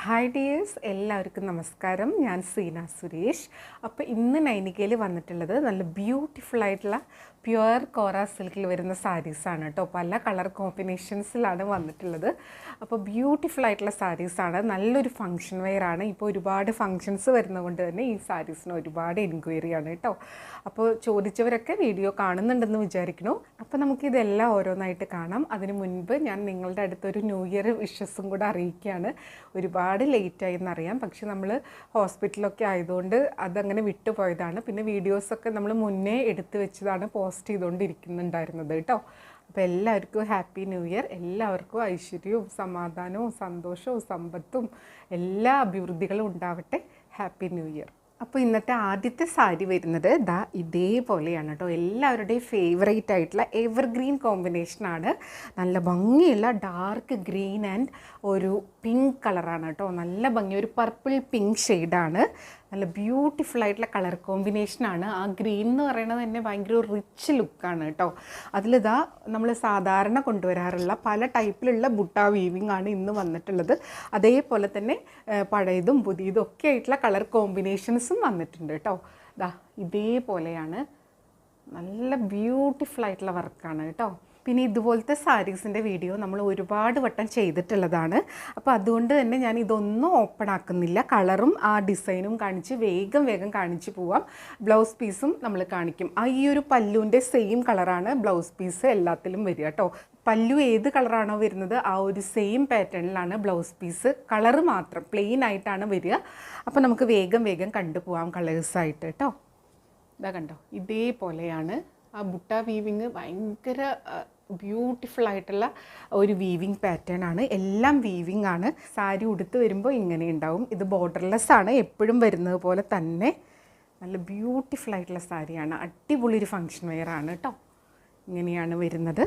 Hi dears, എല്ലാവർക്കും നമസ്കാരം. ഞാൻ സീന സുരേഷ്. അപ്പോൾ ഇന്ന് നൈനികയിൽ വന്നിട്ടുള്ളത് നല്ല ബ്യൂട്ടിഫുൾ ആയിട്ടുള്ള പ്യുവർ കോറ സിൽക്കിൽ വരുന്ന സാരീസാണ് കേട്ടോ. പല കളർ കോമ്പിനേഷൻസിലാണ് വന്നിട്ടുള്ളത്. അപ്പോൾ ബ്യൂട്ടിഫുൾ ആയിട്ടുള്ള സാരീസാണ്. നല്ലൊരു ഫങ്ഷൻ വെയറാണ്. ഇപ്പോൾ ഒരുപാട് ഫങ്ഷൻസ് വരുന്നതുകൊണ്ട് തന്നെ ഈ സാരീസിന് ഒരുപാട് എൻക്വയറിയാണ് കേട്ടോ. അപ്പോൾ ചോദിച്ചവരൊക്കെ വീഡിയോ കാണുന്നുണ്ടെന്ന് വിചാരിക്കുന്നു. അപ്പോൾ നമുക്കിതെല്ലാം ഓരോന്നായിട്ട് കാണാം. അതിന് മുൻപ് ഞാൻ നിങ്ങളുടെ അടുത്തൊരു ന്യൂ ഇയർ വിഷസും കൂടെ അറിയിക്കുകയാണ്. ഒരുപാട് ലേറ്റായി എന്നറിയാം, പക്ഷെ നമ്മൾ ഹോസ്പിറ്റലൊക്കെ ആയതുകൊണ്ട് അതങ്ങനെ വിട്ടുപോയതാണ്. പിന്നെ വീഡിയോസൊക്കെ നമ്മൾ മുന്നേ എടുത്തു വെച്ചതാണ് പോസ്റ്റ് ചെയ്തുകൊണ്ടിരിക്കുന്നുണ്ടായിരുന്നത് കേട്ടോ. അപ്പോൾ എല്ലാവർക്കും ഹാപ്പി ന്യൂ ഇയർ. എല്ലാവർക്കും ഐശ്വര്യവും സമാധാനവും സന്തോഷവും സമ്പത്തും എല്ലാ അഭിവൃദ്ധികളും ഉണ്ടാവട്ടെ. Happy new year. അപ്പോൾ ഇന്നത്തെ ആദ്യത്തെ സാരി വരുന്നത് ഇതേപോലെയാണ് കേട്ടോ. എല്ലാവരുടെയും ഫേവറേറ്റ് ആയിട്ടുള്ള എവർഗ്രീൻ കോമ്പിനേഷനാണ്. നല്ല ഭംഗിയുള്ള ഡാർക്ക് ഗ്രീൻ ആൻഡ് ഒരു പിങ്ക് കളറാണ് കേട്ടോ. നല്ല ഭംഗി, ഒരു പർപ്പിൾ പിങ്ക് ഷെയ്ഡാണ്. നല്ല ബ്യൂട്ടിഫുൾ ആയിട്ടുള്ള കളർ കോമ്പിനേഷനാണ്. ആ ഗ്രീൻ എന്ന് പറയുന്നത് തന്നെ ഭയങ്കര ഒരു റിച്ച് ലുക്കാണ് കേട്ടോ. അതിലിതാ നമ്മൾ സാധാരണ കൊണ്ടുവരാറുള്ള പല ടൈപ്പിലുള്ള ബുട്ട വീവിങ് ആണ് ഇന്ന് വന്നിട്ടുള്ളത്. അതേപോലെ തന്നെ പഴയതും പുതിയതും ഒക്കെ ആയിട്ടുള്ള കളർ കോമ്പിനേഷൻസും വന്നിട്ടുണ്ട് കേട്ടോ. ഇതേപോലെയാണ്. നല്ല ബ്യൂട്ടിഫുൾ ആയിട്ടുള്ള വർക്കാണ് കേട്ടോ. പിന്നെ ഇതുപോലത്തെ സാരീസിൻ്റെ വീഡിയോ നമ്മൾ ഒരുപാട് വട്ടം ചെയ്തിട്ടുള്ളതാണ്. അപ്പോൾ അതുകൊണ്ട് തന്നെ ഞാൻ ഇതൊന്നും ഓപ്പൺ ആക്കുന്നില്ല. കളറും ആ ഡിസൈനും കാണിച്ച് വേഗം കാണിച്ച് പോവാം. ബ്ലൗസ് പീസും നമ്മൾ കാണിക്കും. ഈ ഒരു പല്ലുവിൻ്റെ സെയിം കളറാണ് ബ്ലൗസ് പീസ് എല്ലാത്തിലും വരിക കേട്ടോ. പല്ലു ഏത് കളറാണോ വരുന്നത് ആ ഒരു സെയിം പാറ്റേണിലാണ് ബ്ലൗസ് പീസ്. കളറ് മാത്രം പ്ലെയിൻ ആയിട്ടാണ് വരിക. അപ്പോൾ നമുക്ക് വേഗം കണ്ടുപോവാം കളേഴ്സായിട്ട് കേട്ടോ. കണ്ടോ, ഇതേപോലെയാണ്. ആ ബുട്ട വീവിങ് ഭയങ്കര ബ്യൂട്ടിഫുൾ ആയിട്ടുള്ള ഒരു വീവിങ് പാറ്റേൺ ആണ്. എല്ലാം വീവിങ് ആണ്. സാരി ഉടുത്ത് വരുമ്പോൾ ഇങ്ങനെ ഉണ്ടാവും. ഇത് ബോർഡർലെസ് ആണ്, എപ്പോഴും വരുന്നത് പോലെ തന്നെ. നല്ല ബ്യൂട്ടിഫുൾ ആയിട്ടുള്ള സാരിയാണ്. അടിപൊളി ഒരു ഫങ്ഷൻ വെയർ ആണ് കേട്ടോ. ഇങ്ങനെയാണ് വരുന്നത്.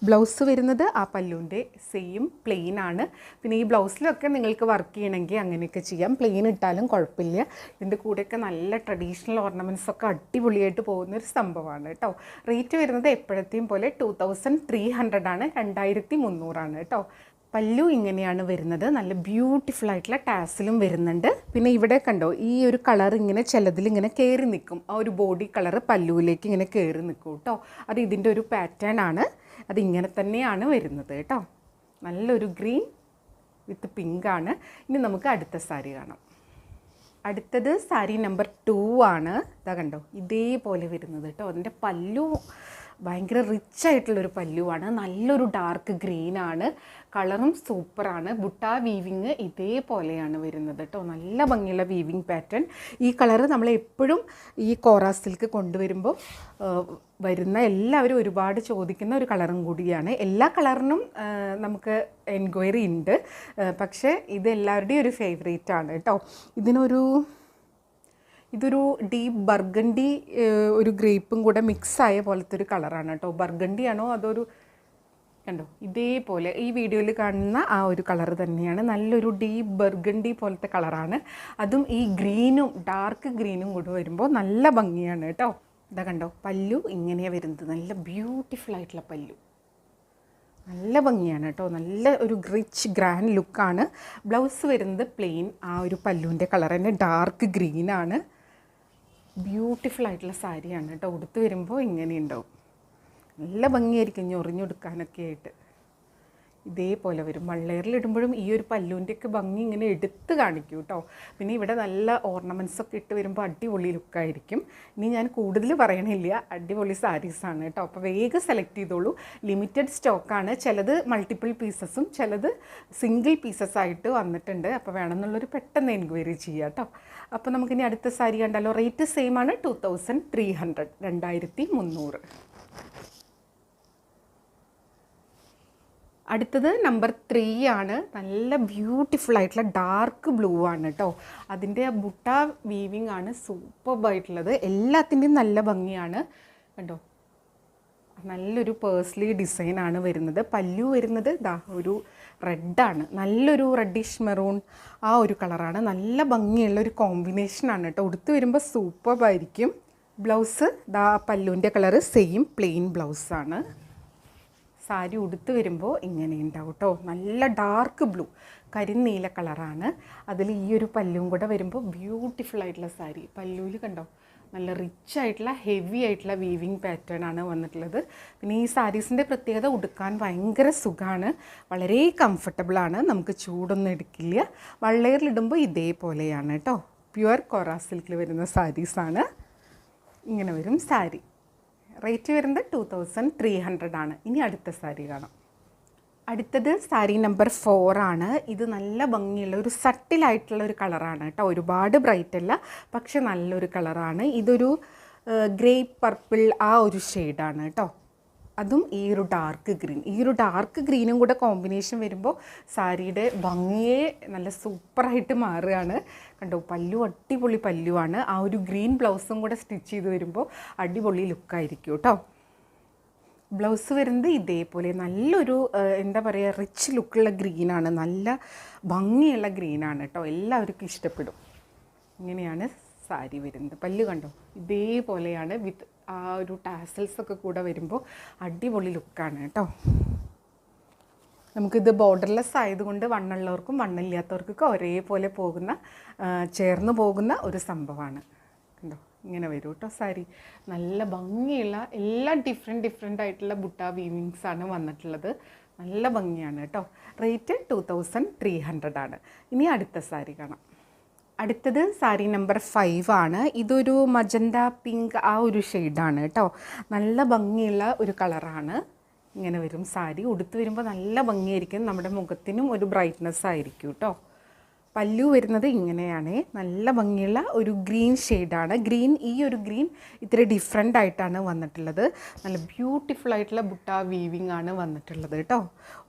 ബ്ലൗസ് വരുന്നത് ആ പല്ലുവിൻ്റെ സെയിം പ്ലെയിൻ ആണ്. പിന്നെ ഈ ബ്ലൗസിലൊക്കെ നിങ്ങൾക്ക് വർക്ക് ചെയ്യണമെങ്കിൽ അങ്ങനെയൊക്കെ ചെയ്യാം. പ്ലെയിൻ ഇട്ടാലും കുഴപ്പമില്ല. ഇതിൻ്റെ കൂടെയൊക്കെ നല്ല ട്രഡീഷണൽ ഓർണമെൻറ്റ്സൊക്കെ അടിപൊളിയായിട്ട് പോകുന്നൊരു സംഭവമാണ് കേട്ടോ. റേറ്റ് വരുന്നത് എപ്പോഴത്തെയും പോലെ 2300 ആണ്, 2300 കേട്ടോ. പല്ലു ഇങ്ങനെയാണ് വരുന്നത്. നല്ല ബ്യൂട്ടിഫുൾ ആയിട്ടുള്ള ടാസിലും വരുന്നുണ്ട്. പിന്നെ ഇവിടെ കണ്ടോ, ഈ ഒരു കളർ ഇങ്ങനെ ചിലതിൽ ഇങ്ങനെ കയറി നിൽക്കും. ആ ഒരു ബോഡി കളർ പല്ലുവിലേക്ക് ഇങ്ങനെ കയറി നിൽക്കും കേട്ടോ. അത് ഇതിൻ്റെ ഒരു പാറ്റേൺ ആണ്. അതിങ്ങനെ തന്നെയാണ് വരുന്നത് കേട്ടോ. നല്ലൊരു ഗ്രീൻ വിത്ത് പിങ്ക് ആണ്. ഇനി നമുക്ക് അടുത്ത സാരി കാണാം. അടുത്തത് സാരി നമ്പർ 2 ആണ്. കണ്ടോ, ഇതേപോലെ വരുന്നത് കേട്ടോ. അതിൻ്റെ പല്ലു ഭയങ്കര റിച്ച് ആയിട്ടുള്ളൊരു പല്ലുവാണ്. നല്ലൊരു ഡാർക്ക് ഗ്രീനാണ്. കളറും സൂപ്പറാണ്. ബുട്ട വീവിങ് ഇതേപോലെയാണ് വരുന്നത് കേട്ടോ. നല്ല ഭംഗിയുള്ള വീവിങ് പാറ്റേൺ. ഈ കളറ് നമ്മൾ എപ്പോഴും ഈ കോറ സിൽക്ക് കൊണ്ടുവരുമ്പോൾ വരുന്ന എല്ലാവരും ഒരുപാട് ചോദിക്കുന്ന ഒരു കളറും കൂടിയാണ്. എല്ലാ കളറിനും നമുക്ക് എൻക്വയറി ഉണ്ട്, പക്ഷേ ഇത് എല്ലാവരുടെയും ഒരു ഫേവറേറ്റ് ആണ് കേട്ടോ. ഇതൊരു ഡീപ്പ് ബർഗണ്ടി ഒരു ഗ്രേപ്പും കൂടെ മിക്സായ പോലത്തെ ഒരു കളറാണ് കേട്ടോ. ബർഗണ്ടി ആണോ അതൊരു കണ്ടോ, ഇതേപോലെ ഈ വീഡിയോയിൽ കാണുന്ന ആ ഒരു കളർ തന്നെയാണ്. നല്ലൊരു ഡീപ്പ് ബർഗണ്ടി പോലത്തെ കളറാണ്. അതും ഈ ഗ്രീനും ഡാർക്ക് ഗ്രീനും കൂടെ വരുമ്പോൾ നല്ല ഭംഗിയാണ് കേട്ടോ. കണ്ടോ, പല്ലു ഇങ്ങനെയാണ് വരുന്നത്. നല്ല ബ്യൂട്ടിഫുൾ ആയിട്ടുള്ള പല്ലു, നല്ല ഭംഗിയാണ് കേട്ടോ. നല്ല ഒരു റിച്ച് ഗ്രാൻഡ് ലുക്കാണ്. ബ്ലൗസ് വരുന്നത് പ്ലെയിൻ. ആ ഒരു പല്ലുവിൻ്റെ കളർ തന്നെ ഡാർക്ക് ഗ്രീനാണ്. ബ്യൂട്ടിഫുൾ ആയിട്ടുള്ള സാരിയാണ് കേട്ടോ. ഉടുത്ത് വരുമ്പോൾ ഇങ്ങനെ ഉണ്ടാവും. നല്ല ഭംഗിയായിരിക്കും ഞൊറിഞ്ഞെടുക്കാനൊക്കെ ആയിട്ട്. ഇതേപോലെ വരും. വള്ളേറിലിടുമ്പോഴും ഈ ഒരു പല്ലുവിൻ്റെയൊക്കെ ഭംഗി ഇങ്ങനെ എടുത്ത് കാണിക്കും കേട്ടോ. പിന്നെ ഇവിടെ നല്ല ഓർണമെൻറ്റ്സൊക്കെ ഇട്ട് വരുമ്പോൾ അടിപൊളി ലുക്കായിരിക്കും. ഇനി ഞാൻ കൂടുതൽ പറയണില്ല, അടിപൊളി സാരീസാണ് കേട്ടോ. അപ്പോൾ വേഗം സെലക്ട് ചെയ്തോളൂ. ലിമിറ്റഡ് സ്റ്റോക്കാണ്. ചിലത് മൾട്ടിപ്പിൾ പീസസും ചിലത് സിംഗിൾ പീസസ് ആയിട്ട് വന്നിട്ടുണ്ട്. അപ്പോൾ വേണമെന്നുള്ളൊരു പെട്ടെന്ന് എൻക്വയറി ചെയ്യുക കേട്ടോ. അപ്പോൾ നമുക്കിനി അടുത്ത സാരി കണ്ടാലോ. റേറ്റ് സെയിം ആണ്, 2300, 2300. അടുത്തത് നമ്പർ 3 ആണ്. നല്ല ബ്യൂട്ടിഫുൾ ആയിട്ടുള്ള ഡാർക്ക് ബ്ലൂ ആണ് കേട്ടോ. അതിൻ്റെ ബുട്ട വീവിങ് ആണ് സൂപ്പർബായിട്ടുള്ളത്. എല്ലാത്തിൻ്റെയും നല്ല ഭംഗിയാണ് കണ്ടോ. നല്ലൊരു പേഴ്സ്ലി ഡിസൈനാണ് വരുന്നത്. പല്ലു വരുന്നത് ഒരു റെഡാണ്. നല്ലൊരു റെഡിഷ് മെറൂൺ ആ ഒരു കളറാണ്. നല്ല ഭംഗിയുള്ളൊരു കോമ്പിനേഷനാണ് കേട്ടോ. ഉടുത്ത് വരുമ്പോൾ സൂപ്പർബായിരിക്കും. ബ്ലൗസ് പല്ലുവിൻ്റെ കളറ് സെയിം പ്ലെയിൻ ബ്ലൗസാണ്. സാരി ഉടുത്ത് വരുമ്പോൾ ഇങ്ങനെ ഉണ്ടാവും കേട്ടോ. നല്ല ഡാർക്ക് ബ്ലൂ, കരിനീല കളറാണ്. അതിൽ ഈ ഒരു പല്ലും കൂടെ വരുമ്പോൾ ബ്യൂട്ടിഫുൾ ആയിട്ടുള്ള സാരി. പല്ലുവിൽ കണ്ടോ നല്ല റിച്ച് ആയിട്ടുള്ള ഹെവി ആയിട്ടുള്ള വീവിങ് പാറ്റേൺ ആണ് വന്നിട്ടുള്ളത്. പിന്നെ ഈ സാരീസിൻ്റെ പ്രത്യേകത ഉടുക്കാൻ ഭയങ്കര സുഖമാണ്, വളരെ കംഫർട്ടബിളാണ്, നമുക്ക് ചൂടൊന്നും എടുക്കില്ല. വള്ളയറിലിടുമ്പോൾ ഇതേപോലെയാണ് കേട്ടോ. പ്യുവർ കോറ സിൽക്കിൽ വരുന്ന സാരീസാണ്. ഇങ്ങനെ വരും സാരി. റേറ്റ് വരുന്നത് 2300 ആണ്. ഇനി അടുത്ത സാരി കാണാം. അടുത്തത് സാരി നമ്പർ 4 ആണ്. ഇത് നല്ല ഭംഗിയുള്ള ഒരു സട്ടിലായിട്ടുള്ള ഒരു കളറാണ് കേട്ടോ. ഒരുപാട് ബ്രൈറ്റ് അല്ല, പക്ഷെ നല്ലൊരു കളറാണ്. ഇതൊരു ഗ്രേപ്പ് പർപ്പിൾ ആ ഒരു ഷെയ്ഡാണ് കേട്ടോ. അതും ഈ ഒരു ഡാർക്ക് ഗ്രീൻ, ഈ ഒരു ഡാർക്ക് ഗ്രീനും കൂടെ കോമ്പിനേഷൻ വരുമ്പോൾ സാരിയുടെ ഭംഗിയെ നല്ല സൂപ്പറായിട്ട് മാറുകയാണ്. കണ്ടോ, പല്ലു അടിപൊളി പല്ലുവാണ്. ആ ഒരു ഗ്രീൻ ബ്ലൗസും കൂടെ സ്റ്റിച്ച് ചെയ്ത് വരുമ്പോൾ അടിപൊളി ലുക്കായിരിക്കും കേട്ടോ. ബ്ലൗസ് വരുന്നത് ഇതേപോലെ നല്ലൊരു എന്താ പറയുക, റിച്ച് ലുക്കുള്ള ഗ്രീനാണ്, നല്ല ഭംഗിയുള്ള ഗ്രീനാണ് കേട്ടോ. എല്ലാവർക്കും ഇഷ്ടപ്പെടും. ഇങ്ങനെയാണ് സാരി വരുന്നത്. പല്ല് കണ്ടോ ഇതേപോലെയാണ്, വിത്ത് ആ ഒരു ടാസൽസൊക്കെ കൂടെ വരുമ്പോൾ അടിപൊളി ലുക്കാണ് കേട്ടോ. നമുക്കിത് ബോർഡർലെസ് ആയതുകൊണ്ട് വണ്ണുള്ളവർക്കും വണ്ണില്ലാത്തവർക്കൊക്കെ ഒരേപോലെ പോകുന്ന ചേർന്ന് പോകുന്ന ഒരു സംഭവമാണ്. കണ്ടോ ഇങ്ങനെ വരും കേട്ടോ സാരി. നല്ല ഭംഗിയുള്ള എല്ലാം ഡിഫറെൻ്റ് ആയിട്ടുള്ള ബുട്ട വീവിങ്സ് ആണ് വന്നിട്ടുള്ളത്. നല്ല ഭംഗിയാണ് കേട്ടോ. റേറ്റ് 2300 ആണ്. ഇനി അടുത്ത സാരി കാണാം. അടുത്തത് സാരി നമ്പർ 5 ആണ്. ഇതൊരു മജന്ത പിങ്ക് ആ ഒരു ഷെയ്ഡാണ് കേട്ടോ. നല്ല ഭംഗിയുള്ള ഒരു കളറാണ്. ഇങ്ങനെ വരും സാരി. ഉടുത്ത് വരുമ്പോൾ നല്ല ഭംഗിയായിരിക്കും, നമ്മുടെ മുഖത്തിനും ഒരു ബ്രൈറ്റ്നെസ് ആയിരിക്കും കേട്ടോ. പല്ലു വരുന്നത് ഇങ്ങനെയാണ്. നല്ല ഭംഗിയുള്ള ഒരു ഗ്രീൻ ഷെയ്ഡാണ്. ഈ ഒരു ഗ്രീൻ ഇത്തിരി ഡിഫറെൻ്റ് ആയിട്ടാണ് വന്നിട്ടുള്ളത്. നല്ല ബ്യൂട്ടിഫുൾ ആയിട്ടുള്ള ബുട്ട വീവിങ് ആണ് വന്നിട്ടുള്ളത് കേട്ടോ.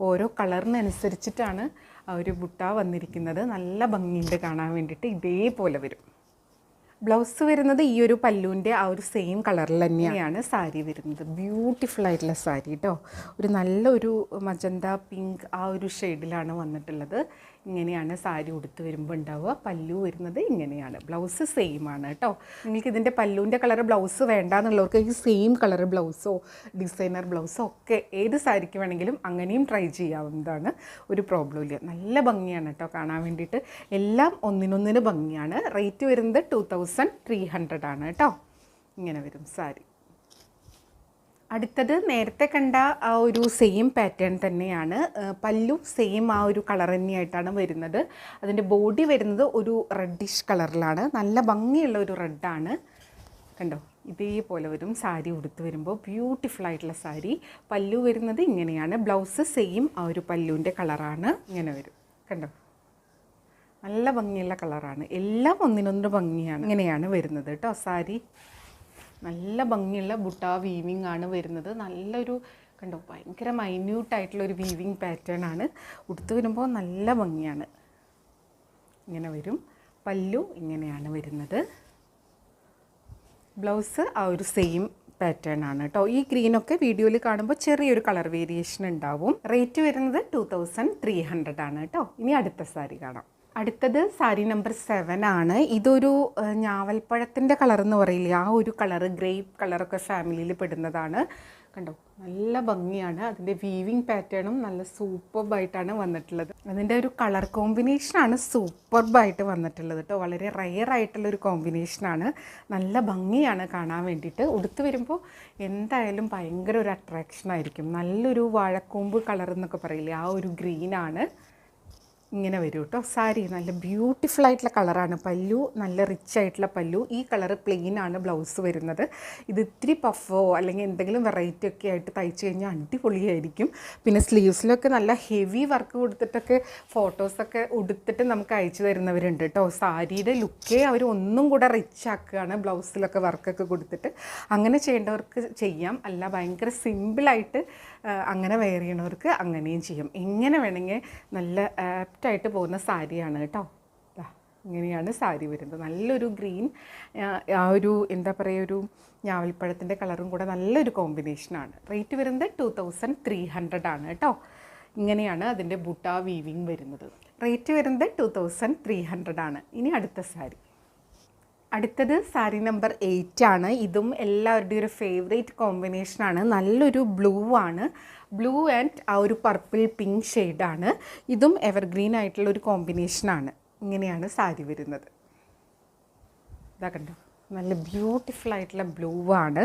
ഓരോ കളറിനനുസരിച്ചിട്ടാണ് ആ ഒരു ബുട്ട വന്നിരിക്കുന്നത്. നല്ല ഭംഗിയുണ്ട് കാണാൻ വേണ്ടിയിട്ട്. ഇതേപോലെ വരും. ബ്ലൗസ് വരുന്നത് ഈ ഒരു പല്ലുവിൻ്റെ ആ ഒരു സെയിം കളറിൽ തന്നെയാണ് സാരി വരുന്നത്. ബ്യൂട്ടിഫുൾ ആയിട്ടുള്ള സാരി കേട്ടോ. ഒരു നല്ലൊരു മജന്ത പിങ്ക് ആ ഒരു ഷെയ്ഡിലാണ് വന്നിട്ടുള്ളത്. ഇങ്ങനെയാണ് സാരി ഉടുത്ത് വരുമ്പോൾ ഉണ്ടാവുക. പല്ലു വരുന്നത് ഇങ്ങനെയാണ്. ബ്ലൗസ് സെയിം ആണ് കേട്ടോ. നിങ്ങൾക്ക് ഇതിൻ്റെ പല്ലുവിൻ്റെ കളർ ബ്ലൗസ് വേണ്ടാന്നുള്ളവർക്ക് ഈ സെയിം കളർ ബ്ലൗസോ ഡിസൈനർ ബ്ലൗസോ ഒക്കെ ഏത് സാരിക്ക് വേണമെങ്കിലും അങ്ങനെയും ട്രൈ ചെയ്യാവുന്നതാണ്. ഒരു പ്രോബ്ലം ഇല്ല. നല്ല ഭംഗിയാണ് കേട്ടോ കാണാൻ വേണ്ടിയിട്ട്. എല്ലാം ഒന്നിനൊന്നിന് ഭംഗിയാണ്. റേറ്റ് വരുന്നത് 2300 ആണ് കേട്ടോ. ഇങ്ങനെ വരും സാരി. അടുത്തത് നേരത്തെ കണ്ട ആ ഒരു സെയിം പാറ്റേൺ തന്നെയാണ്. പല്ലു സെയിം ആ ഒരു കളർ തന്നെയായിട്ടാണ് വരുന്നത്. അതിൻ്റെ ബോഡി വരുന്നത് ഒരു റെഡിഷ് കളറിലാണ്. നല്ല ഭംഗിയുള്ള ഒരു റെഡാണ്. കണ്ടോ ഇതേപോലെ വരും സാരി ഉടുത്ത് വരുമ്പോൾ. ബ്യൂട്ടിഫുൾ ആയിട്ടുള്ള സാരി. പല്ലു വരുന്നത് ഇങ്ങനെയാണ്. ബ്ലൗസ് സെയിം ആ ഒരു പല്ലുവിൻ്റെ കളറാണ്. ഇങ്ങനെ വരും. കണ്ടോ നല്ല ഭംഗിയുള്ള കളറാണ്. എല്ലാം ഒന്നിനൊന്ന് ഭംഗിയാണ്. ഇങ്ങനെയാണ് വരുന്നത് കേട്ടോ സാരി. നല്ല ഭംഗിയുള്ള ബുട്ട വീവിങ് ആണ് വരുന്നത്. നല്ലൊരു കണ്ടോ ഭയങ്കര മൈന്യൂട്ടായിട്ടുള്ളൊരു വീവിങ് പാറ്റേൺ ആണ്. ഉടുത്ത് വരുമ്പോൾ നല്ല ഭംഗിയാണ്. ഇങ്ങനെ വരും. പല്ലു ഇങ്ങനെയാണ് വരുന്നത്. ബ്ലൗസ് ആ ഒരു സെയിം പാറ്റേൺ ആണ് കേട്ടോ. ഈ ഗ്രീനൊക്കെ വീഡിയോയിൽ കാണുമ്പോൾ ചെറിയൊരു കളർ വേരിയേഷൻ ഉണ്ടാവും. റേറ്റ് വരുന്നത് 2300 ആണ് കേട്ടോ. ഇനി അടുത്ത സാരി കാണാം. അടുത്തത് സാരി നമ്പർ 7 ആണ്. ഇതൊരു ഞാവൽപ്പഴത്തിൻ്റെ കളർ എന്ന് പറയില്ലേ, ആ ഒരു കളറ്, ഗ്രേപ്പ് കളറൊക്കെ ഫാമിലിയിൽ പെടുന്നതാണ്. കണ്ടോ നല്ല ഭംഗിയാണ്. അതിൻ്റെ വീവിങ് പാറ്റേണും നല്ല സൂപ്പർബായിട്ടാണ് വന്നിട്ടുള്ളത്. അതിൻ്റെ ഒരു കളർ കോമ്പിനേഷനാണ് സൂപ്പർബായിട്ട് വന്നിട്ടുള്ളത് കേട്ടോ. വളരെ റെയർ ആയിട്ടുള്ളൊരു കോമ്പിനേഷനാണ്. നല്ല ഭംഗിയാണ് കാണാൻ വേണ്ടിയിട്ട്. ഉടുത്ത് വരുമ്പോൾ എന്തായാലും ഭയങ്കര ഒരു അട്രാക്ഷനായിരിക്കും. നല്ലൊരു വാഴക്കൂമ്പ് കളർ എന്നൊക്കെ പറയില്ലേ, ആ ഒരു ഗ്രീനാണ്. ഇങ്ങനെ വരും കേട്ടോ സാരി. നല്ല ബ്യൂട്ടിഫുൾ ആയിട്ടുള്ള കളറാണ്. പല്ലു നല്ല റിച്ച് ആയിട്ടുള്ള പല്ലു. ഈ കളറ് പ്ലെയിൻ ആണ് ബ്ലൗസ് വരുന്നത്. ഇത് ഇത്തിരി പഫോ അല്ലെങ്കിൽ എന്തെങ്കിലും വെറൈറ്റി ഒക്കെ ആയിട്ട് തയ്ച്ച് കഴിഞ്ഞാൽ അടിപൊളിയായിരിക്കും. പിന്നെ സ്ലീവ്സിലൊക്കെ നല്ല ഹെവി വർക്ക് കൊടുത്തിട്ടൊക്കെ ഫോട്ടോസൊക്കെ ഉടുത്തിട്ട് നമുക്ക് അയച്ചു തരുന്നവരുണ്ട് കേട്ടോ. സാരിയുടെ ലുക്കേ അവർ ഒന്നും കൂടെ റിച്ച് ആക്കുകയാണ് ബ്ലൗസിലൊക്കെ വർക്കൊക്കെ കൊടുത്തിട്ട്. അങ്ങനെ ചെയ്യേണ്ടവർക്ക് ചെയ്യാം. അല്ല ഭയങ്കര സിമ്പിളായിട്ട് അങ്ങനെ വെയർ ചെയ്യണവർക്ക് അങ്ങനെയും ചെയ്യാം. എങ്ങനെ വേണമെങ്കിൽ നല്ല ആപ്റ്റായിട്ട് പോകുന്ന സാരിയാണ് കേട്ടോ. ഇങ്ങനെയാണ് സാരി വരുന്നത്. നല്ലൊരു ഗ്രീൻ, ആ ഒരു എന്താ പറയുക, ഒരു ഞാവൽപ്പഴത്തിൻ്റെ കളറും കൂടെ നല്ലൊരു കോമ്പിനേഷനാണ്. റേറ്റ് വരുന്നത് 2300 ആണ് കേട്ടോ. ഇങ്ങനെയാണ് അതിൻ്റെ ബുട്ട വീവിങ് വരുന്നത്. റേറ്റ് വരുന്നത് 2300 ആണ്. ഇനി അടുത്ത സാരി. അടുത്തത് സാരി നമ്പർ 8 ആണ്. ഇതും എല്ലാവരുടെയും ഒരു ഫേവറേറ്റ് കോമ്പിനേഷനാണ്. നല്ലൊരു ബ്ലൂ ആണ്. ബ്ലൂ ആൻഡ് ആ ഒരു പർപ്പിൾ പിങ്ക് ഷെയ്ഡാണ്. ഇതും എവർഗ്രീൻ ആയിട്ടുള്ള ഒരു കോമ്പിനേഷനാണ്. ഇങ്ങനെയാണ് സാരി വരുന്നത്. ഇതാ കണ്ടോ, നല്ല ബ്യൂട്ടിഫുൾ ആയിട്ടുള്ള ബ്ലൂ ആണ്.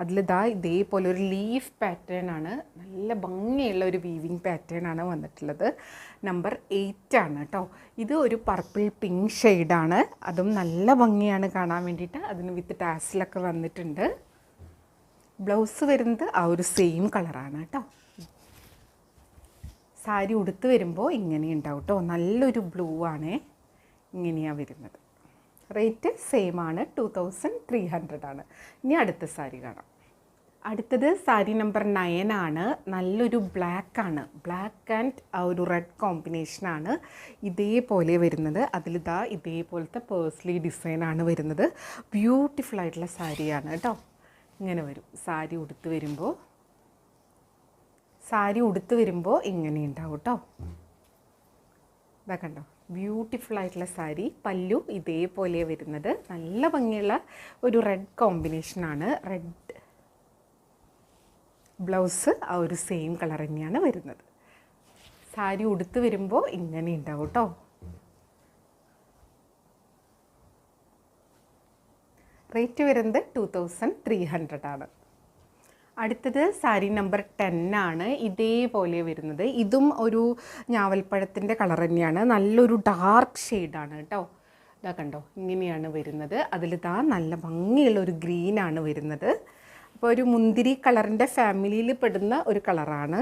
അതിലിതാ ഇതേപോലെ ഒരു ലീഫ് പാറ്റേൺ ആണ്. നല്ല ഭംഗിയുള്ള ഒരു വീവിങ് പാറ്റേൺ ആണ് വന്നിട്ടുള്ളത്. നമ്പർ 8 ആണ് കേട്ടോ. ഇത് ഒരു പർപ്പിൾ പിങ്ക് ഷെയ്ഡാണ്. അതും നല്ല ഭംഗിയാണ് കാണാൻ വേണ്ടിയിട്ട്. അതിന് വിത്ത് ടാസിലൊക്കെ വന്നിട്ടുണ്ട്. ബ്ലൗസ് വരുന്നത് ആ ഒരു സെയിം കളറാണ് കേട്ടോ. സാരി ഉടുത്ത് വരുമ്പോൾ ഇങ്ങനെ ഉണ്ടാവും കേട്ടോ. നല്ലൊരു ബ്ലൂ ആണ്. ഇങ്ങനെയാണ് വരുന്നത്. റേറ്റ് സെയിം ആണ്, 2300 ആണ്. ഇനി അടുത്ത സാരി കാണാം. അടുത്തത് സാരി നമ്പർ 9 ആണ്. നല്ലൊരു ബ്ലാക്ക് ആണ്. ബ്ലാക്ക് ആൻഡ് ആ ഒരു റെഡ് കോമ്പിനേഷനാണ് ഇതേപോലെ വരുന്നത്. അതിലിതാ ഇതേപോലത്തെ പേഴ്സ്ലി ഡിസൈനാണ് വരുന്നത്. ബ്യൂട്ടിഫുൾ ആയിട്ടുള്ള സാരിയാണ് കേട്ടോ. ഇങ്ങനെ വരും സാരി ഉടുത്ത് വരുമ്പോൾ ഇങ്ങനെ ഉണ്ടാവും കേട്ടോ. ഇതാ കണ്ടോ, ബ്യൂട്ടിഫുൾ ആയിട്ടുള്ള സാരി. പല്ലു ഇതേപോലെ വരുന്നത്. നല്ല ഭംഗിയുള്ള ഒരു റെഡ് കോമ്പിനേഷനാണ്. റെഡ് ബ്ലൗസ് ആ ഒരു സെയിം കളർ തന്നെയാണ് വരുന്നത്. സാരി ഉടുത്ത് വരുമ്പോൾ ഇങ്ങനെ ഉണ്ടാവും കേട്ടോ. റേറ്റ് വരുന്നത് 2300 ആണ്. അടുത്തത് സാരി നമ്പർ 10 ആണ്. ഇതേപോലെ വരുന്നത്. ഇതും ഒരു ഞാവൽപ്പഴത്തിൻ്റെ കളർ തന്നെയാണ്. നല്ലൊരു ഡാർക്ക് ഷെയ്ഡാണ് കേട്ടോ. ഇതാ കണ്ടോ, ഇങ്ങനെയാണ് വരുന്നത്. അതിലിതാ നല്ല ഭംഗിയുള്ള ഒരു ഗ്രീനാണ് വരുന്നത്. അപ്പോൾ ഒരു മുന്തിരി കളറിൻ്റെ ഫാമിലിയിൽ പെടുന്ന ഒരു കളറാണ്.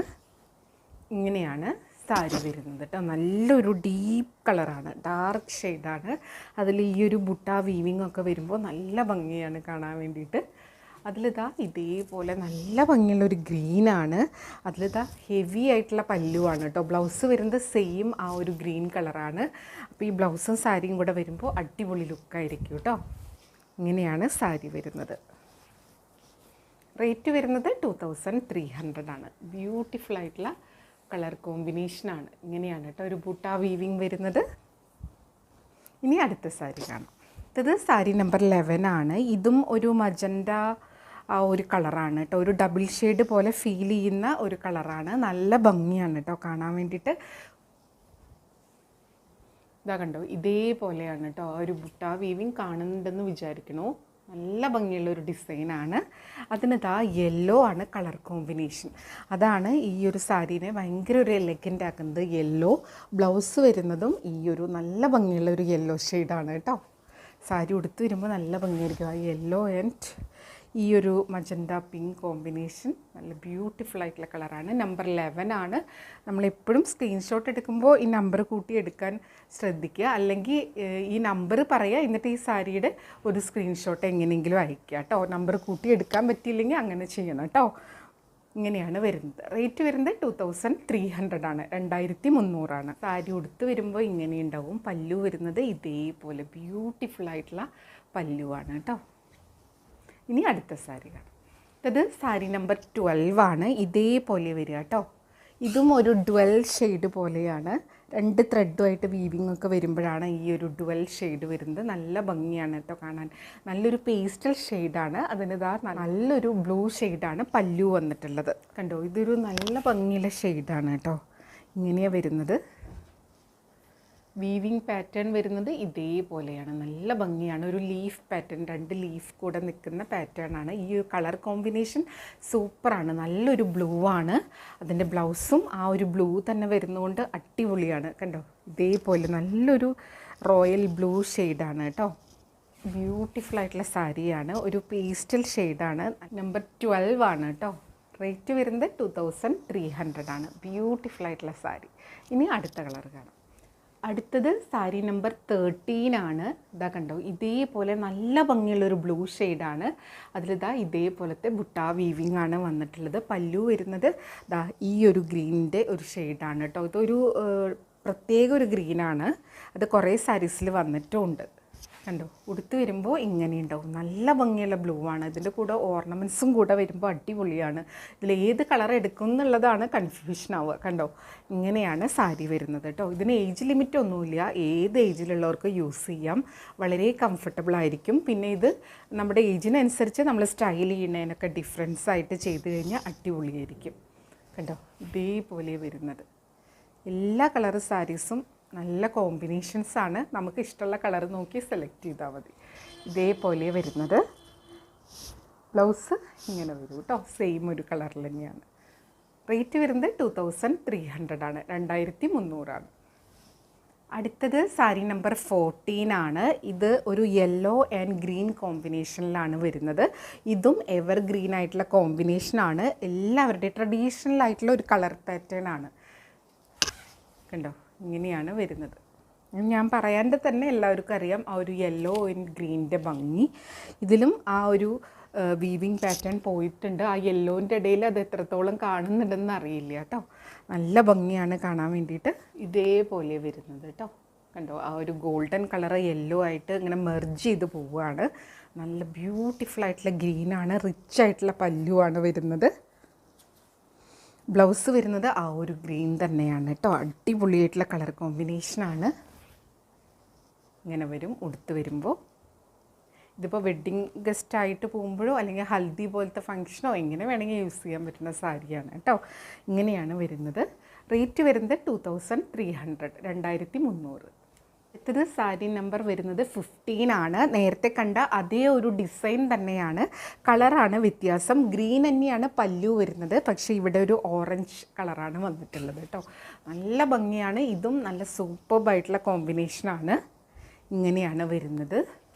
ഇങ്ങനെയാണ് സാരി വരുന്നത് കേട്ടോ. നല്ലൊരു ഡീപ്പ് കളറാണ്, ഡാർക്ക് ഷെയ്ഡാണ്. അതിൽ ഈ ഒരു ബുട്ട വീവിങ് ഒക്കെ വരുമ്പോൾ നല്ല ഭംഗിയാണ് കാണാൻ വേണ്ടിയിട്ട്. അതിലിതാ ഇതേപോലെ നല്ല ഭംഗിയുള്ളൊരു ഗ്രീനാണ്. അതിലിതാ ഹെവി ആയിട്ടുള്ള പല്ലുവാണ് കേട്ടോ. ബ്ലൗസ് വരുന്നത് സെയിം ആ ഒരു ഗ്രീൻ കളറാണ്. അപ്പോൾ ഈ ബ്ലൗസും സാരിയും കൂടെ വരുമ്പോൾ അടിപൊളി ലുക്കായിരിക്കും കേട്ടോ. ഇങ്ങനെയാണ് സാരി വരുന്നത്. റേറ്റ് വരുന്നത് 2300 ആണ്. ബ്യൂട്ടിഫുൾ ആയിട്ടുള്ള കളർ കോമ്പിനേഷനാണ്. ഇങ്ങനെയാണ് കേട്ടോ ഒരു ബൂട്ട വീവിങ് വരുന്നത്. ഇനി അടുത്ത സാരി കാണാം. ഇത് സാരി നമ്പർ 11 ആണ്. ഇതും ഒരു മജൻഡ ആ ഒരു കളറാണ് കേട്ടോ. ഒരു ഡബിൾ ഷെയ്ഡ് പോലെ ഫീൽ ചെയ്യുന്ന ഒരു കളറാണ്. നല്ല ഭംഗിയാണ് കേട്ടോ കാണാൻ വേണ്ടിയിട്ട്. ഇതാ കണ്ടോ, ഇതേപോലെയാണ് കേട്ടോ ആ ഒരു ബുട്ട വീവിങ് കാണുന്നുണ്ടെന്ന് വിചാരിക്കണു. നല്ല ഭംഗിയുള്ളൊരു ഡിസൈനാണ്. അതിനിതാ യെല്ലോ ആണ് കളർ കോമ്പിനേഷൻ. അതാണ് ഈ ഒരു സാരീനെ ഭയങ്കര ഒരു എലഗൻ്റ് ആക്കുന്നത്. യെല്ലോ ബ്ലൗസ് വരുന്നതും ഈ ഒരു നല്ല ഭംഗിയുള്ള ഒരു യെല്ലോ ഷെയ്ഡാണ് കേട്ടോ. സാരി ഉടുത്ത് വരുമ്പോൾ നല്ല ഭംഗിയായിരിക്കും. ആ യെല്ലോ ആൻഡ് ഈ ഒരു മജന്ത പിങ്ക് കോമ്പിനേഷൻ നല്ല ബ്യൂട്ടിഫുൾ ആയിട്ടുള്ള കളറാണ്. നമ്പർ 11 ആണ്. നമ്മളെപ്പോഴും സ്ക്രീൻഷോട്ട് എടുക്കുമ്പോൾ ഈ നമ്പർ കൂട്ടി എടുക്കാൻ ശ്രദ്ധിക്കുക. അല്ലെങ്കിൽ ഈ നമ്പർ പറയുക, എന്നിട്ട് ഈ സാരിയുടെ ഒരു സ്ക്രീൻഷോട്ട് എങ്ങനെയെങ്കിലും അയക്കുക കേട്ടോ. നമ്പർ കൂട്ടി എടുക്കാൻ പറ്റിയില്ലെങ്കിൽ അങ്ങനെ ചെയ്യണം കേട്ടോ. ഇങ്ങനെയാണ് വരുന്നത്. റേറ്റ് വരുന്നത് 2300 ആണ്, 2300 ആണ്. സാരി ഉടുത്ത് വരുമ്പോൾ ഇങ്ങനെ ഉണ്ടാവും. പല്ലു വരുന്നത് ഇതേപോലെ ബ്യൂട്ടിഫുൾ ആയിട്ടുള്ള പല്ലുവാണ് കേട്ടോ. ഇനി അടുത്ത സാരി കാണാം. ഇത് സാരി നമ്പർ 12 ആണ്. ഇതേപോലെ വരിക കേട്ടോ. ഇതും ഒരു ഡ്വൽ ഷെയ്ഡ് പോലെയാണ്. 2 ത്രെഡുമായിട്ട് വീവിങ് ഒക്കെ വരുമ്പോഴാണ് ഈ ഒരു ഡ്വൽ ഷെയ്ഡ് വരുന്നത്. നല്ല ഭംഗിയാണ് കേട്ടോ കാണാൻ. നല്ലൊരു പേസ്റ്റൽ ഷെയ്ഡാണ്. അതിനിതാ നല്ലൊരു ബ്ലൂ ഷെയ്ഡാണ് പല്ലു വന്നിട്ടുള്ളത്. കണ്ടോ, ഇതൊരു നല്ല ഭംഗിയുള്ള ഷെയ്ഡാണ് കേട്ടോ. ഇങ്ങനെയാണ് വരുന്നത്. വീവിങ് പാറ്റേൺ വരുന്നത് ഇതേപോലെയാണ്. നല്ല ഭംഗിയാണ്. ഒരു ലീഫ് പാറ്റേൺ, 2 ലീഫ് കൂടെ നിൽക്കുന്ന പാറ്റേൺ ആണ്. ഈ ഒരു കളർ കോമ്പിനേഷൻ സൂപ്പറാണ്. നല്ലൊരു ബ്ലൂ ആണ്. അതിൻ്റെ ബ്ലൗസും ആ ഒരു ബ്ലൂ തന്നെ വരുന്നതുകൊണ്ട് അടിപൊളിയാണ്. കണ്ടോ, ഇതേപോലെ നല്ലൊരു റോയൽ ബ്ലൂ ഷെയ്ഡാണ് കേട്ടോ. ബ്യൂട്ടിഫുൾ ആയിട്ടുള്ള സാരിയാണ്. ഒരു പേസ്റ്റൽ ഷെയ്ഡാണ്. നമ്പർ 12 ആണ് കേട്ടോ. റേറ്റ് വരുന്നത് 2300 ആണ്. ബ്യൂട്ടിഫുൾ ആയിട്ടുള്ള സാരി. ഇനി അടുത്ത കളർ കാണാം. അടുത്തത് സാരി നമ്പർ 13 ആണ്. ഇതാ കണ്ടോ, ഇതേപോലെ നല്ല ഭംഗിയുള്ളൊരു ബ്ലൂ ഷെയ്ഡാണ്. അതിലിതാ ഇതേപോലത്തെ ബുട്ട വീവിങ് ആണ് വന്നിട്ടുള്ളത്. പല്ലു വരുന്നത് ദാ ഈ ഒരു ഗ്രീനിൻ്റെ ഒരു ഷെയ്ഡാണ് കേട്ടോ. ഇതൊരു പ്രത്യേക ഒരു ഗ്രീനാണ്. അത് കുറേ സാരീസിൽ വന്നിട്ടുമുണ്ട്. കണ്ടോ, ഉടുത്ത് വരുമ്പോൾ ഇങ്ങനെ ഉണ്ടാവും. നല്ല ഭംഗിയുള്ള ബ്ലൂ ആണ്. ഇതിൻ്റെ കൂടെ ഓർണമെൻറ്റ്സും കൂടെ വരുമ്പോൾ അടിപൊളിയാണ്. ഇതിൽ ഏത് കളർ എടുക്കും എന്നുള്ളതാണ് കൺഫ്യൂഷൻ ആവുക. കണ്ടോ, ഇങ്ങനെയാണ് സാരി വരുന്നത് കേട്ടോ. ഇതിന് ഏജ് ലിമിറ്റ് ഒന്നുമില്ല, ഏത് ഏജിലുള്ളവർക്ക് യൂസ് ചെയ്യാം. വളരെ കംഫർട്ടബിൾ ആയിരിക്കും. പിന്നെ ഇത് നമ്മുടെ ഏജിനനുസരിച്ച് നമ്മൾ സ്റ്റൈൽ ചെയ്യുന്നതിനൊക്കെ ഡിഫറൻസ് ആയിട്ട് ചെയ്ത് കഴിഞ്ഞാൽ അടിപൊളിയായിരിക്കും. കണ്ടോ, ഇതേപോലെ വരുന്നത്. എല്ലാ കളർ സാരീസും നല്ല കോമ്പിനേഷൻസാണ്. നമുക്ക് ഇഷ്ടമുള്ള കളർ നോക്കി സെലക്ട് ചെയ്താൽ മതി. ഇതേപോലെ വരുന്നത്. ബ്ലൗസ് ഇങ്ങനെ വരും കേട്ടോ, സെയിം ഒരു കളറിൽ തന്നെയാണ്. റേറ്റ് വരുന്നത് 2300 ആണ്, 2300. അടുത്തത് സാരി നമ്പർ 14 ആണ്. ഇത് ഒരു യെല്ലോ ആൻഡ് ഗ്രീൻ കോമ്പിനേഷനിലാണ് വരുന്നത്. ഇതും എവർ ഗ്രീൻ ആയിട്ടുള്ള കോമ്പിനേഷനാണ്. എല്ലാവരുടെയും ട്രഡീഷണൽ ആയിട്ടുള്ള ഒരു കളർ പാറ്റേൺ ആണ്. കണ്ടോ, ഇങ്ങനെയാണ് വരുന്നത്. ഞാൻ പറയാണ്ട് തന്നെ എല്ലാവർക്കും അറിയാം ആ ഒരു യെല്ലോ ആൻഡ് ഗ്രീനിൻ്റെ ഭംഗി. ഇതിലും ആ ഒരു വീവിങ് പാറ്റേൺ പോയിട്ടുണ്ട്. ആ യെല്ലോൻ്റെ ഇടയിൽ അത് എത്രത്തോളം കാണുന്നുണ്ടെന്ന് അറിയില്ല കേട്ടോ. നല്ല ഭംഗിയാണ് കാണാൻ വേണ്ടിയിട്ട്. ഇതേപോലെ വരുന്നത് കേട്ടോ. കണ്ടോ, ആ ഒരു ഗോൾഡൻ കളർ യെല്ലോ ആയിട്ട് ഇങ്ങനെ മെർജ് ചെയ്ത് പോവുകയാണ്. നല്ല ബ്യൂട്ടിഫുൾ ആയിട്ടുള്ള ഗ്രീനാണ്. റിച്ച് ആയിട്ടുള്ള പല്ലുവാണ് വരുന്നത്. ബ്ലൗസ് വരുന്നത് ആ ഒരു ഗ്രീൻ തന്നെയാണ് കേട്ടോ. അടിപൊളിയായിട്ടുള്ള കളർ കോമ്പിനേഷനാണ്. ഇങ്ങനെ വരും ഉടുത്ത് വരുമ്പോൾ. ഇതിപ്പോൾ വെഡ്ഡിങ് ഗസ്റ്റായിട്ട് പോകുമ്പോഴോ അല്ലെങ്കിൽ ഹൽദി പോലത്തെ ഫംഗ്ഷനോ എങ്ങനെ വേണമെങ്കിൽ യൂസ് ചെയ്യാൻ പറ്റുന്ന സാരിയാണ് കേട്ടോ. ഇങ്ങനെയാണ് വരുന്നത്. റേറ്റ് വരുന്നത് 2300, 2300. അടുത്തത് സാരി നമ്പർ വരുന്നത് 15 ആണ്. നേരത്തെ കണ്ട അതേ ഒരു ഡിസൈൻ തന്നെയാണ്, കളറാണ് വ്യത്യാസം. ഗ്രീൻ തന്നെയാണ് പല്ലു വരുന്നത്, പക്ഷേ ഇവിടെ ഒരു ഓറഞ്ച് കളറാണ് വന്നിട്ടുള്ളത് കേട്ടോ. നല്ല ഭംഗിയാണ്. ഇതും നല്ല സൂപ്പർബായിട്ടുള്ള കോമ്പിനേഷനാണ്. ഇങ്ങനെയാണ് വരുന്നത്.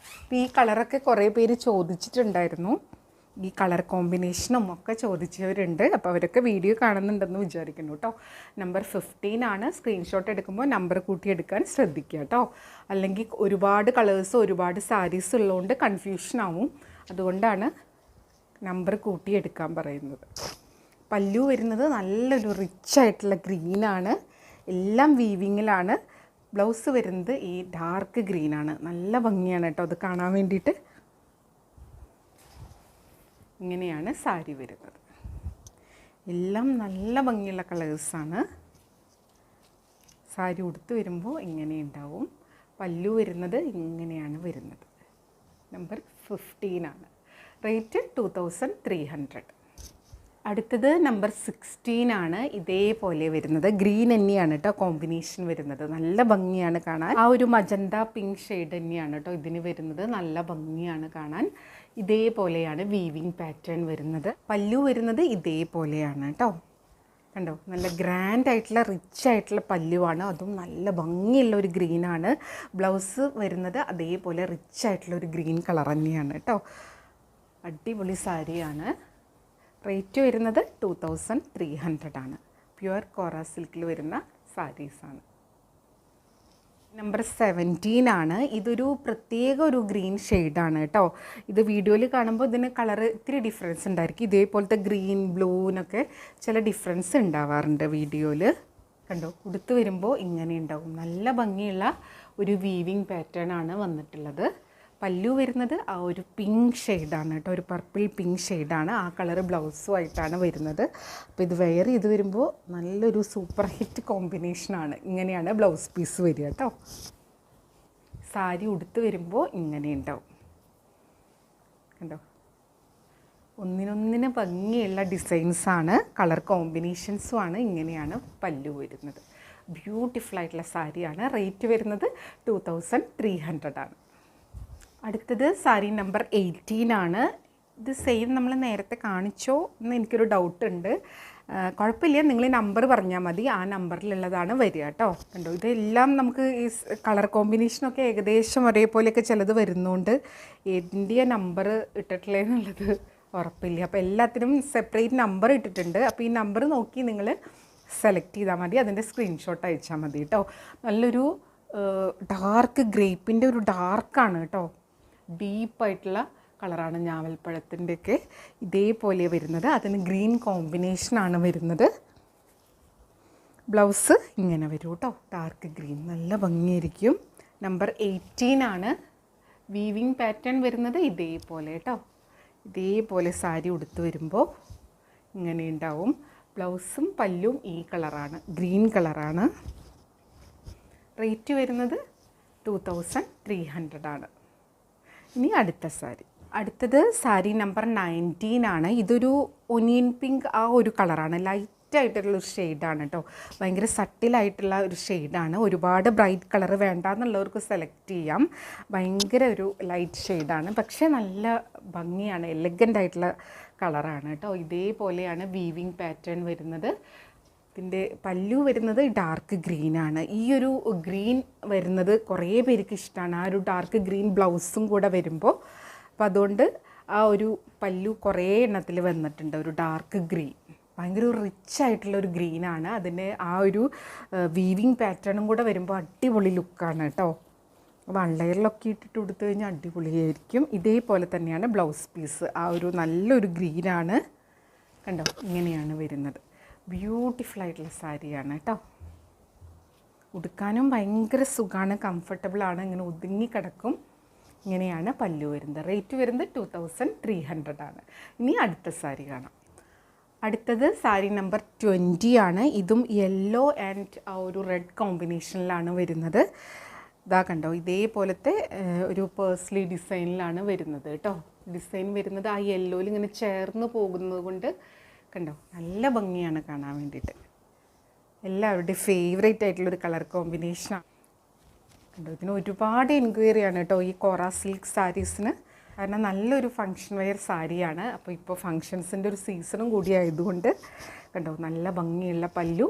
ഈ കളറൊക്കെ കുറേ പേര് ചോദിച്ചിട്ടുണ്ടായിരുന്നു. ഈ കളർ കോമ്പിനേഷനും ഒക്കെ ചോദിച്ചവരുണ്ട്. അപ്പോൾ അവരൊക്കെ വീഡിയോ കാണുന്നുണ്ടെന്ന് വിചാരിക്കുന്നു കേട്ടോ. നമ്പർ 15 ആണ്. സ്ക്രീൻഷോട്ട് എടുക്കുമ്പോൾ നമ്പർ കൂട്ടിയെടുക്കാൻ ശ്രദ്ധിക്കുക കേട്ടോ. അല്ലെങ്കിൽ ഒരുപാട് കളേഴ്സ് ഒരുപാട് സാരീസ് ഉള്ളതുകൊണ്ട് കൺഫ്യൂഷൻ ആവും. അതുകൊണ്ടാണ് നമ്പർ കൂട്ടിയെടുക്കാൻ പറയുന്നത്. പല്ലു വരുന്നത് നല്ലൊരു റിച്ച് ആയിട്ടുള്ള ഗ്രീനാണ്. എല്ലാം വീവിങ്ങിലാണ്. ബ്ലൗസ് വരുന്നത് ഈ ഡാർക്ക് ഗ്രീനാണ്. നല്ല ഭംഗിയാണ് കേട്ടോ അത് കാണാൻ വേണ്ടിയിട്ട്. ഇങ്ങനെയാണ് സാരി വരുന്നത്. എല്ലാം നല്ല ഭംഗിയുള്ള കളേഴ്സാണ്. സാരി ഉടുത്ത് വരുമ്പോൾ ഇങ്ങനെ ഉണ്ടാവും. പല്ലു വരുന്നത് ഇങ്ങനെയാണ് വരുന്നത്. നമ്പർ 15 ആണ്. റേറ്റ് 2300. അടുത്തത് നമ്പർ 16 ആണ്. ഇതേപോലെ വരുന്നത് ഗ്രീൻ തന്നെയാണ് കേട്ടോ കോമ്പിനേഷൻ വരുന്നത്. നല്ല ഭംഗിയാണ് കാണാൻ. ആ ഒരു മജന്ത പിങ്ക് ഷെയ്ഡ് തന്നെയാണ് കേട്ടോ ഇതിന് വരുന്നത്. നല്ല ഭംഗിയാണ് കാണാൻ. ഇതേപോലെയാണ് വീവിങ് പാറ്റേൺ വരുന്നത്. പല്ലു വരുന്നത് ഇതേപോലെയാണ് കേട്ടോ. കണ്ടോ, നല്ല ഗ്രാൻഡ് ആയിട്ടുള്ള റിച്ച് ആയിട്ടുള്ള പല്ലുവാണ്. അതും നല്ല ഭംഗിയുള്ള ഒരു ഗ്രീനാണ്. ബ്ലൗസ് വരുന്നത് അതേപോലെ റിച്ച് ആയിട്ടുള്ള ഒരു ഗ്രീൻ കളർ തന്നെയാണ് കേട്ടോ. അടിപൊളി സാരിയാണ്. റേറ്റ് വരുന്നത് 2300 ആണ്. പ്യുവർ കോറ സിൽക്കിൽ വരുന്ന സാരീസാണ്. നമ്പർ 17 ആണ്. ഇതൊരു പ്രത്യേക ഒരു ഗ്രീൻ ഷെയ്ഡാണ് കേട്ടോ. ഇത് വീഡിയോയിൽ കാണുമ്പോൾ ഇതിന് കളറ് ഇത്തിരി ഡിഫറൻസ് ഉണ്ടായിരിക്കും. ഇതേപോലത്തെ ഗ്രീൻ ബ്ലൂവിനൊക്കെ ചില ഡിഫറൻസ് ഉണ്ടാവാറുണ്ട് വീഡിയോയിൽ. കണ്ടോ, ഉടുത്ത് വരുമ്പോൾ ഇങ്ങനെ ഉണ്ടാവും. നല്ല ഭംഗിയുള്ള ഒരു വീവിങ് പാറ്റേൺ ആണ് വന്നിട്ടുള്ളത്. പല്ലു വരുന്നത് ആ ഒരു പിങ്ക് ഷെയ്ഡാണ് കേട്ടോ. ഒരു പർപ്പിൾ പിങ്ക് ഷെയ്ഡാണ്. ആ കളർ ബ്ലൗസുമായിട്ടാണ് വരുന്നത്. അപ്പോൾ ഇത് വെയർ ചെയ്ത് വരുമ്പോൾ നല്ലൊരു സൂപ്പർ ഹിറ്റ് കോമ്പിനേഷനാണ്. ഇങ്ങനെയാണ് ബ്ലൗസ് പീസ് വരിക കേട്ടോ. സാരി ഉടുത്ത് വരുമ്പോൾ ഇങ്ങനെ ഉണ്ടാവും. കണ്ടോ, ഒന്നിനൊന്നിന് ഭംഗിയുള്ള ഡിസൈൻസാണ്. കളർ കോമ്പിനേഷൻസുമാണ്. ഇങ്ങനെയാണ് പല്ലു വരുന്നത്. ബ്യൂട്ടിഫുൾ ആയിട്ടുള്ള സാരിയാണ്. റേറ്റ് വരുന്നത് 2300 ആണ്. അടുത്തത് സാരി നമ്പർ 18 ആണ്. ഇത് സെയിം നമ്മൾ നേരത്തെ കാണിച്ചോ എന്ന് എനിക്കൊരു ഡൗട്ട് ഉണ്ട്. കുഴപ്പമില്ല, നിങ്ങൾ ഈ നമ്പർ പറഞ്ഞാൽ മതി. ആ നമ്പറിലുള്ളതാണ് വരിക കേട്ടോ. കണ്ടോ, ഇതെല്ലാം നമുക്ക് ഈ കളർ കോമ്പിനേഷനൊക്കെ ഏകദേശം ഒരേപോലെയൊക്കെ ചിലത് വരുന്നതുകൊണ്ട് ഏതിൻ്റെ നമ്പർ ഇട്ടിട്ടില്ലെന്നുള്ളത് ഉറപ്പില്ല. അപ്പോൾ എല്ലാത്തിനും സെപ്പറേറ്റ് നമ്പർ ഇട്ടിട്ടുണ്ട്. അപ്പോൾ ഈ നമ്പർ നോക്കി നിങ്ങൾ സെലക്ട് ചെയ്താൽ മതി. അതിൻ്റെ സ്ക്രീൻഷോട്ട് അയച്ചാൽ മതി കേട്ടോ. നല്ലൊരു ഡാർക്ക് ഗ്രേപ്പിൻ്റെ ഒരു ഡാർക്കാണ് കേട്ടോ. ഡീപ്പായിട്ടുള്ള കളറാണ്. ഞാവൽപ്പഴത്തിൻ്റെയൊക്കെ ഇതേപോലെ വരുന്നത്. അതിന് ഗ്രീൻ കോമ്പിനേഷനാണ് വരുന്നത്. ബ്ലൗസ് ഇങ്ങനെ വരും കേട്ടോ. ഡാർക്ക് ഗ്രീൻ നല്ല ഭംഗിയായിരിക്കും. നമ്പർ 18 ആണ്. വീവിങ് പാറ്റേൺ വരുന്നത് ഇതേപോലെ കേട്ടോ. ഇതേപോലെ സാരി ഉടുത്ത് വരുമ്പോൾ ഇങ്ങനെ ഉണ്ടാവും. ബ്ലൗസും പല്ലും ഈ കളറാണ്, ഗ്രീൻ കളറാണ്. റേറ്റ് വരുന്നത് 2300 ആണ്. ഇനി അടുത്ത സാരി. അടുത്തത് സാരി നമ്പർ 19 ആണ്. ഇതൊരു ഒനിയൻ പിങ്ക് ആ ഒരു കളറാണ്, ലൈറ്റായിട്ടുള്ളൊരു ഷെയ്ഡാണ് കേട്ടോ. ഭയങ്കര സട്ടിലായിട്ടുള്ള ഒരു ഷെയ്ഡാണ്. ഒരുപാട് ബ്രൈറ്റ് കളർ വേണ്ടാന്നുള്ളവർക്ക് സെലക്ട് ചെയ്യാം. ഭയങ്കര ഒരു ലൈറ്റ് ഷെയ്ഡാണ്, പക്ഷേ നല്ല ഭംഗിയാണ്, എലഗൻ്റ് ആയിട്ടുള്ള കളറാണ് കേട്ടോ. ഇതേപോലെയാണ് വീവിങ് പാറ്റേൺ വരുന്നത്. ഇതിൻ്റെ പല്ലു വരുന്നത് ഡാർക്ക് ഗ്രീനാണ്. ഈ ഒരു ഗ്രീൻ വരുന്നത് കുറേ പേർക്ക് ഇഷ്ടമാണ്, ആ ഒരു ഡാർക്ക് ഗ്രീൻ ബ്ലൗസും കൂടെ വരുമ്പോൾ. അപ്പോൾ അതുകൊണ്ട് ആ ഒരു പല്ലു കുറേ എണ്ണത്തിൽ വന്നിട്ടുണ്ട്, ഒരു ഡാർക്ക് ഗ്രീൻ. ഭയങ്കര റിച്ച് ആയിട്ടുള്ളൊരു ഗ്രീനാണ്. അതിൻ്റെ ആ ഒരു വീവിങ് പാറ്റേണും കൂടെ വരുമ്പോൾ അടിപൊളി ലുക്കാണ് കേട്ടോ. വൺ ലെയറിലൊക്കെ ഇട്ടിട്ട് കൊടുത്തു കഴിഞ്ഞാൽ അടിപൊളിയായിരിക്കും. ഇതേപോലെ തന്നെയാണ് ബ്ലൗസ് പീസ്, ആ ഒരു നല്ലൊരു ഗ്രീനാണ്. കണ്ടോ, ഇങ്ങനെയാണ് വരുന്നത്. ബ്യൂട്ടിഫുൾ ആയിട്ടുള്ള സാരിയാണ് കേട്ടോ. ഉടുക്കാനും ഭയങ്കര സുഖമാണ്, കംഫർട്ടബിളാണ്, ഇങ്ങനെ ഒതുങ്ങി കിടക്കും. ഇങ്ങനെയാണ് പല്ലു വരുന്നത്. റേറ്റ് വരുന്നത് 2300 ആണ്. ഇനി അടുത്ത സാരി കാണാം. അടുത്തത് സാരി നമ്പർ 20 ആണ്. ഇതും യെല്ലോ ആൻഡ് ആ ഒരു റെഡ് കോമ്പിനേഷനിലാണ് വരുന്നത്. ഇതാ കണ്ടോ, ഇതേപോലത്തെ ഒരു പേഴ്സ്ലി ഡിസൈനിലാണ് വരുന്നത് കേട്ടോ. ഡിസൈൻ വരുന്നത് ആ യെല്ലോയിൽ ഇങ്ങനെ ചേർന്ന് പോകുന്നത് കൊണ്ട് കണ്ടോ, നല്ല ഭംഗിയാണ് കാണാൻ വേണ്ടിയിട്ട്. എല്ലാവരുടെയും ഫേവറേറ്റ് ആയിട്ടുള്ളൊരു കളർ കോമ്പിനേഷനാണ് കണ്ടോ. ഇതിന് ഒരുപാട് എൻക്വയറിയാണ് കേട്ടോ ഈ കോറ സിൽക്ക് സാരീസിന്. കാരണം നല്ലൊരു ഫങ്ഷൻ വെയർ സാരിയാണ്. അപ്പോൾ ഇപ്പോൾ ഫങ്ഷൻസിൻ്റെ ഒരു സീസണും കൂടി ആയതുകൊണ്ട് കണ്ടോ, നല്ല ഭംഗിയുള്ള പല്ലു.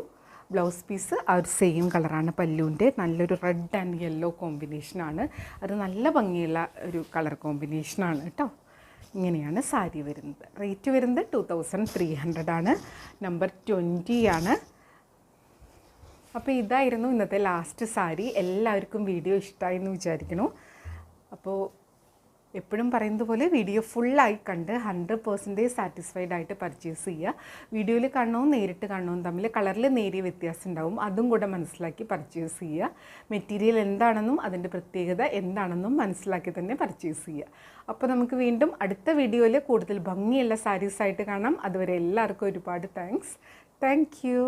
ബ്ലൗസ് പീസ് ആ ഒരു സെയിം കളറാണ് പല്ലുവിൻ്റെ. നല്ലൊരു റെഡ് ആൻഡ് യെല്ലോ കോമ്പിനേഷനാണ്. അത് നല്ല ഭംഗിയുള്ള ഒരു കളർ കോമ്പിനേഷനാണ് കേട്ടോ. ഇങ്ങനെയാണ് സാരി വരുന്നത്. റേറ്റ് വരുന്നത് 2300 ആണ്. നമ്പർ 20 ആണ്. അപ്പോൾ ഇതായിരുന്നു ഇന്നത്തെ ലാസ്റ്റ് സാരി. എല്ലാവർക്കും വീഡിയോ ഇഷ്ടമായി എന്ന് വിചാരിക്കുന്നു. അപ്പോൾ എപ്പോഴും പറയുന്നത് പോലെ വീഡിയോ ഫുള്ളായി കണ്ട് 100% സാറ്റിസ്ഫൈഡ് ആയിട്ട് പർച്ചേസ് ചെയ്യുക. വീഡിയോയിൽ കാണണവും നേരിട്ട് കാണണവും തമ്മിൽ കളറിൽ നേരിയ വ്യത്യാസം ഉണ്ടാവും, അതും കൂടെ മനസ്സിലാക്കി പർച്ചേസ് ചെയ്യുക. മെറ്റീരിയൽ എന്താണെന്നും അതിൻ്റെ പ്രത്യേകത എന്താണെന്നും മനസ്സിലാക്കി തന്നെ പർച്ചേസ് ചെയ്യുക. അപ്പോൾ നമുക്ക് വീണ്ടും അടുത്ത വീഡിയോയിൽ കൂടുതൽ ഭംഗിയുള്ള സാരീസായിട്ട് കാണാം. അതുവരെ എല്ലാവർക്കും ഒരുപാട് താങ്ക്സ്. Thank you.